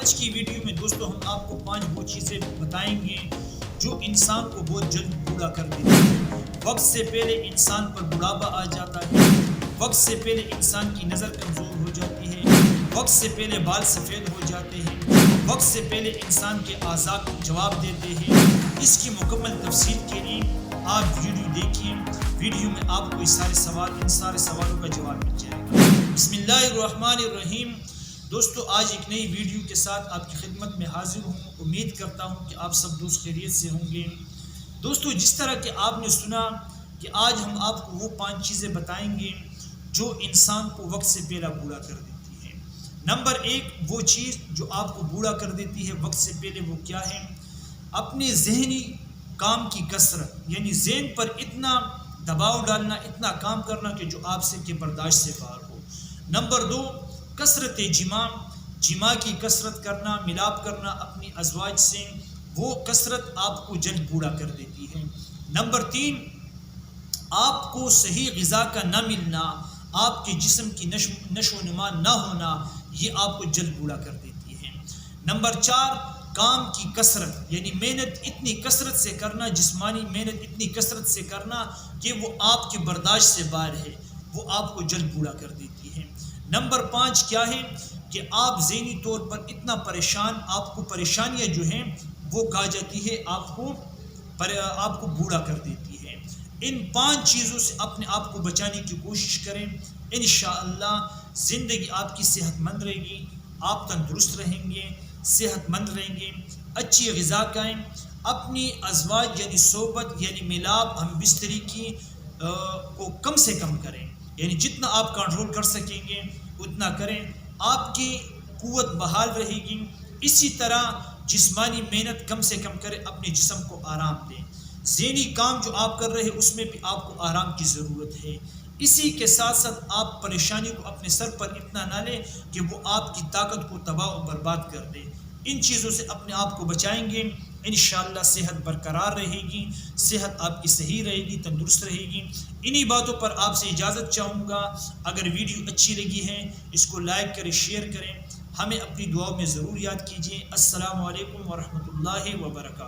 آج کی ویڈیو میں دوستو ہم آپ کو 5 وہ چیزیں بتائیں گے جو انسان کو بہت جلد بوڑھا کر دیتی ہیں۔ وقت سے پہلے انسان پر بڑھاپا آ جاتا ہے، وقت سے پہلے انسان کی نظر کمزور ہو جاتی ہے، وقت سے پہلے بال سفید ہو جاتے ہیں، وقت سے پہلے انسان کے اعضاء کو جواب دیتے ہیں۔ اس کی مکمل تفصیل کے لیے آپ ویڈیو دیکھیں، ویڈیو میں آپ کو ان سارے سوالوں کا جواب مل جائے گا۔ بسم اللہ الرحمن الرحیم۔ دوستو آج ایک نئی ویڈیو کے ساتھ آپ کی خدمت میں حاضر ہوں۔ امید کرتا ہوں کہ آپ سب دوست خیریت سے ہوں گے۔ دوستو جس طرح کہ آپ نے سنا کہ آج ہم آپ کو وہ 5 چیزیں بتائیں گے جو انسان کو وقت سے پہلے بوڑھا کر دیتی ہے۔ نمبر 1 وہ چیز جو آپ کو بوڑھا کر دیتی ہے وقت سے پہلے، وہ کیا ہے؟ اپنے ذہنی کام کی کثرت، یعنی ذہن پر اتنا دباؤ ڈالنا، اتنا کام کرنا کہ جو آپ سے کے برداشت سے باہر ہو۔ نمبر 2 کثرت جماع کی کثرت کرنا، ملاپ کرنا اپنی ازواج سے، وہ کثرت آپ کو جلد بوڑھا کر دیتی ہے۔ نمبر 3 آپ کو صحیح غذا کا نہ ملنا، آپ کے جسم کی نشو و نما نہ ہونا، یہ آپ کو جلد بوڑھا کر دیتی ہے۔ نمبر 4 کام کی کثرت، یعنی محنت اتنی کثرت سے کرنا، جسمانی محنت اتنی کثرت سے کرنا کہ وہ آپ کے برداشت سے باہر ہے، وہ آپ کو جلد بوڑھا کر دیتی ہے۔ نمبر 5 کیا ہے کہ آپ ذہنی طور پر اتنا پریشان، آپ کو پریشانیاں جو ہیں وہ کہا جاتی ہے آپ کو بوڑھا کر دیتی ہے۔ ان 5 چیزوں سے اپنے آپ کو بچانے کی کوشش کریں، انشاءاللہ زندگی آپ کی صحت مند رہے گی، آپ تندرست رہیں گے، صحت مند رہیں گے۔ اچھی غذا کھائیں، اپنی ازواج یعنی صحبت یعنی ملاپ ہم بستری کی کو کم سے کم کریں، یعنی جتنا آپ کنٹرول کر سکیں گے اتنا کریں، آپ کی قوت بحال رہے گی۔ اسی طرح جسمانی محنت کم سے کم کریں، اپنے جسم کو آرام دیں۔ ذہنی کام جو آپ کر رہے ہیں اس میں بھی آپ کو آرام کی ضرورت ہے۔ اسی کے ساتھ ساتھ آپ پریشانی کو اپنے سر پر اتنا نہ لیں کہ وہ آپ کی طاقت کو تباہ و برباد کر دے۔ ان چیزوں سے اپنے آپ کو بچائیں گے، انشاءاللہ صحت برقرار رہے گی، صحت آپ کی صحیح رہے گی، تندرست رہے گی۔ انہی باتوں پر آپ سے اجازت چاہوں گا۔ اگر ویڈیو اچھی لگی ہے اس کو لائک کریں، شیئر کریں، ہمیں اپنی دعاؤں میں ضرور یاد کیجیے۔ السلام علیکم ورحمۃ اللہ وبرکاتہ۔